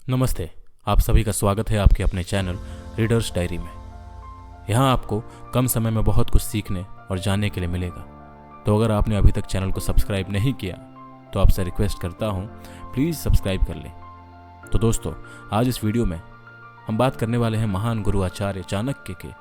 नमस्ते। आप सभी का स्वागत है आपके अपने चैनल रीडर्स डायरी में। यहाँ आपको कम समय में बहुत कुछ सीखने और जानने के लिए मिलेगा। तो अगर आपने अभी तक चैनल को सब्सक्राइब नहीं किया तो आपसे रिक्वेस्ट करता हूँ, प्लीज़ सब्सक्राइब कर लें। तो दोस्तों, आज इस वीडियो में हम बात करने वाले हैं महान गुरु आचार्य चाणक्य के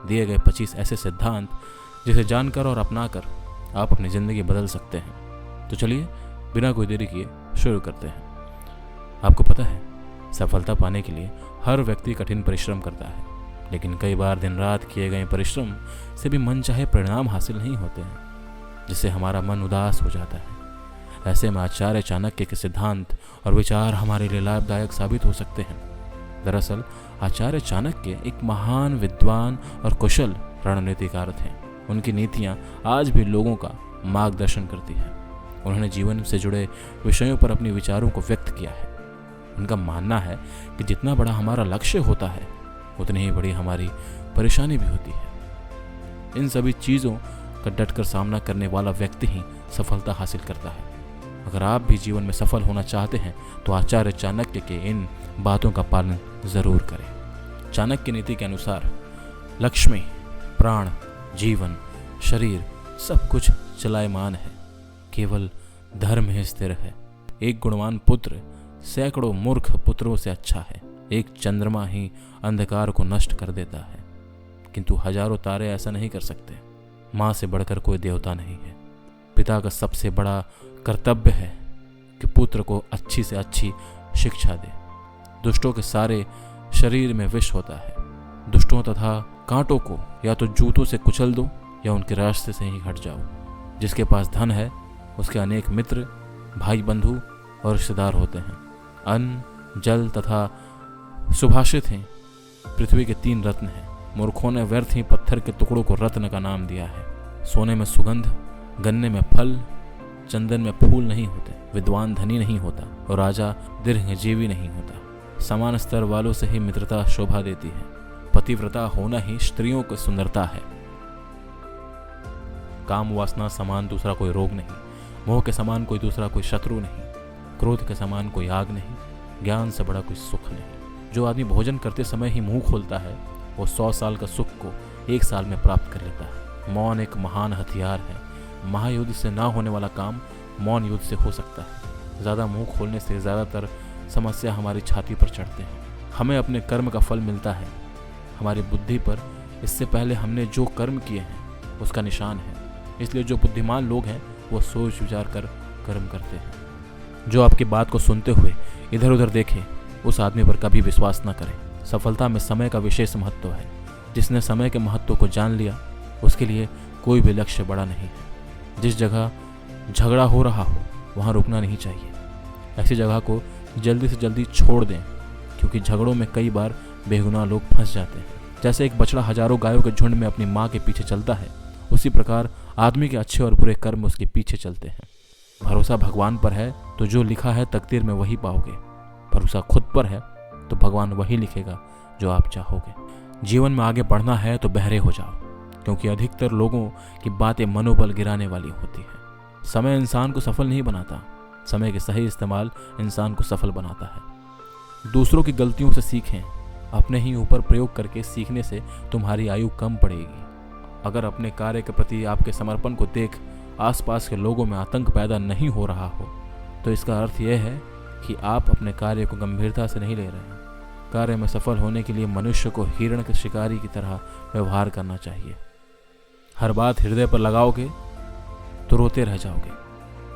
दिए गए 25 ऐसे सिद्धांत जिसे जानकर और अपनाकर आप अपनी ज़िंदगी बदल सकते हैं। तो चलिए बिना कोई देरी किए शुरू करते हैं। आपको पता है, सफलता पाने के लिए हर व्यक्ति कठिन परिश्रम करता है, लेकिन कई बार दिन रात किए गए परिश्रम से भी मनचाहे परिणाम हासिल नहीं होते हैं, जिससे हमारा मन उदास हो जाता है। ऐसे में आचार्य चाणक्य के सिद्धांत और विचार हमारे लिए लाभदायक साबित हो सकते हैं। दरअसल आचार्य चाणक्य एक महान विद्वान और कुशल रणनीतिकार थे। उनकी नीतियाँ आज भी लोगों का मार्गदर्शन करती हैं। उन्होंने जीवन से जुड़े विषयों पर अपने विचारों को व्यक्त किया है। उनका मानना है कि जितना बड़ा हमारा लक्ष्य होता है उतनी ही बड़ी हमारी परेशानी भी होती है। इन सभी चीज़ों का डटकर सामना करने वाला व्यक्ति ही सफलता हासिल करता है। अगर आप भी जीवन में सफल होना चाहते हैं तो आचार्य चाणक्य के इन बातों का पालन जरूर करें। चाणक्य नीति के अनुसार लक्ष्मी, प्राण, जीवन, शरीर सब कुछ चलायमान है, केवल धर्म ही स्थिर है। एक गुणवान पुत्र सैकड़ों मूर्ख पुत्रों से अच्छा है। एक चंद्रमा ही अंधकार को नष्ट कर देता है, किंतु हजारों तारे ऐसा नहीं कर सकते। माँ से बढ़कर कोई देवता नहीं है। पिता का सबसे बड़ा कर्तव्य है कि पुत्र को अच्छी से अच्छी शिक्षा दे। दुष्टों के सारे शरीर में विष होता है। दुष्टों तथा कांटों को या तो जूतों से कुचल दो या उनके रास्ते से ही हट जाओ। जिसके पास धन है उसके अनेक मित्र, भाई, बंधु और रिश्तेदार होते हैं। अन्न, जल तथा सुभाषित हैं। पृथ्वी के 3 रत्न हैं। मूर्खों ने व्यर्थ ही पत्थर के टुकड़ों को रत्न का नाम दिया है। सोने में सुगंध, गन्ने में फल, चंदन में फूल नहीं होते। विद्वान धनी नहीं होता और राजा दीर्घजीवी नहीं होता। समान स्तर वालों से ही मित्रता शोभा देती है। पतिव्रता होना ही स्त्रियों की सुंदरता है। काम वासना समान दूसरा कोई रोग नहीं। मोह के समान कोई दूसरा कोई शत्रु नहीं। क्रोध के समान कोई आग नहीं। ज्ञान से बड़ा कोई सुख नहीं। जो आदमी भोजन करते समय ही मुंह खोलता है वो 100 साल का सुख को 1 साल में प्राप्त कर लेता है। मौन एक महान हथियार है। महायुद्ध से ना होने वाला काम मौन युद्ध से हो सकता है। ज़्यादा मुंह खोलने से ज़्यादातर समस्या हमारी छाती पर चढ़ते हैं। हमें अपने कर्म का फल मिलता है। हमारी बुद्धि पर इससे पहले हमने जो कर्म किए हैं उसका निशान है। इसलिए जो बुद्धिमान लोग हैं वो सोच विचार कर कर्म करते हैं। जो आपकी बात को सुनते हुए इधर उधर देखे उस आदमी पर कभी विश्वास न करें। सफलता में समय का विशेष महत्व है। जिसने समय के महत्व को जान लिया उसके लिए कोई भी लक्ष्य बड़ा नहीं है। जिस जगह झगड़ा हो रहा हो वहाँ रुकना नहीं चाहिए। ऐसी जगह को जल्दी से जल्दी छोड़ दें, क्योंकि झगड़ों में कई बार बेगुनाह लोग फंस जाते हैं। जैसे एक बछड़ा हजारों गायों के झुंड में अपनी माँ के पीछे चलता है, उसी प्रकार आदमी के अच्छे और बुरे कर्म उसके पीछे चलते हैं। भरोसा भगवान पर है तो जो लिखा है तकदीर में वही पाओगे। भरोसा खुद पर है तो भगवान वही लिखेगा जो आप चाहोगे। जीवन में आगे बढ़ना है तो बहरे हो जाओ, क्योंकि अधिकतर लोगों की बातें मनोबल गिराने वाली होती है। समय इंसान को सफल नहीं बनाता, समय के सही इस्तेमाल इंसान को सफल बनाता है। दूसरों की गलतियों से सीखें। अपने ही ऊपर प्रयोग करके सीखने से तुम्हारी आयु कम पड़ेगी। अगर अपने कार्य के प्रति आपके समर्पण को देख आसपास के लोगों में आतंक पैदा नहीं हो रहा हो तो इसका अर्थ यह है कि आप अपने कार्य को गंभीरता से नहीं ले रहे। कार्य में सफल होने के लिए मनुष्य को हिरण के शिकारी की तरह व्यवहार करना चाहिए। हर बात हृदय पर लगाओगे तो रोते रह जाओगे।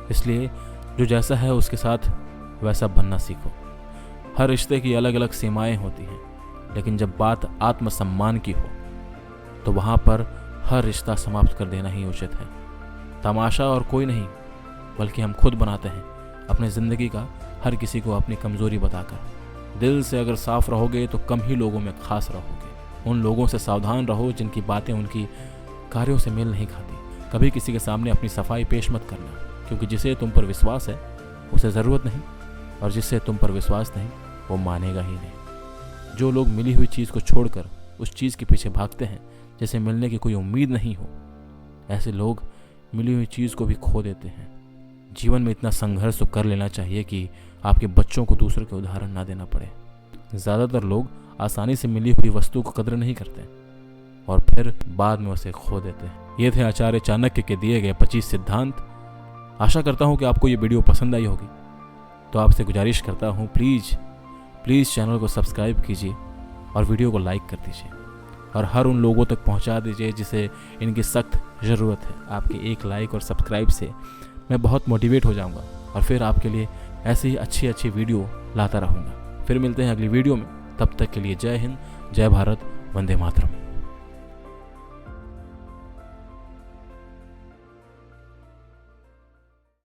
इसलिए जो जैसा है उसके साथ वैसा बनना सीखो। हर रिश्ते की अलग अलग सीमाएं होती हैं, लेकिन जब बात आत्मसम्मान की हो तो वहाँ पर हर रिश्ता समाप्त कर देना ही उचित है। तमाशा और कोई नहीं बल्कि हम खुद बनाते हैं अपने ज़िंदगी का, हर किसी को अपनी कमज़ोरी बताकर। दिल से अगर साफ रहोगे तो कम ही लोगों में खास रहोगे। उन लोगों से सावधान रहो जिनकी बातें उनकी कार्यों से मेल नहीं खाती। कभी किसी के सामने अपनी सफाई पेश मत करना, क्योंकि जिसे तुम पर विश्वास है उसे ज़रूरत नहीं, और जिससे तुम पर विश्वास नहीं वो मानेगा ही नहीं। जो लोग मिली हुई चीज़ को छोड़कर उस चीज़ के पीछे भागते हैं जिसे मिलने की कोई उम्मीद नहीं हो, ऐसे लोग मिली हुई चीज़ को भी खो देते हैं। जीवन में इतना संघर्ष तो कर लेना चाहिए कि आपके बच्चों को दूसरों के उदाहरण ना देना पड़े। ज़्यादातर लोग आसानी से मिली हुई वस्तु को कदर नहीं करते और फिर बाद में उसे खो देते हैं। ये थे आचार्य चाणक्य के दिए गए 25 सिद्धांत। आशा करता हूँ कि आपको ये वीडियो पसंद आई होगी। तो आपसे गुजारिश करता हूँ, प्लीज़ चैनल को सब्सक्राइब कीजिए और वीडियो को लाइक कर दीजिए और हर उन लोगों तक पहुँचा दीजिए जिसे इनकी सख्त ज़रूरत है। आपके एक लाइक और सब्सक्राइब से मैं बहुत मोटिवेट हो जाऊँगा और फिर आपके लिए ऐसी ही अच्छी वीडियो लाता रहूँगा। फिर मिलते हैं अगली वीडियो में। तब तक के लिए जय हिंद, जय भारत, वंदे मातरम।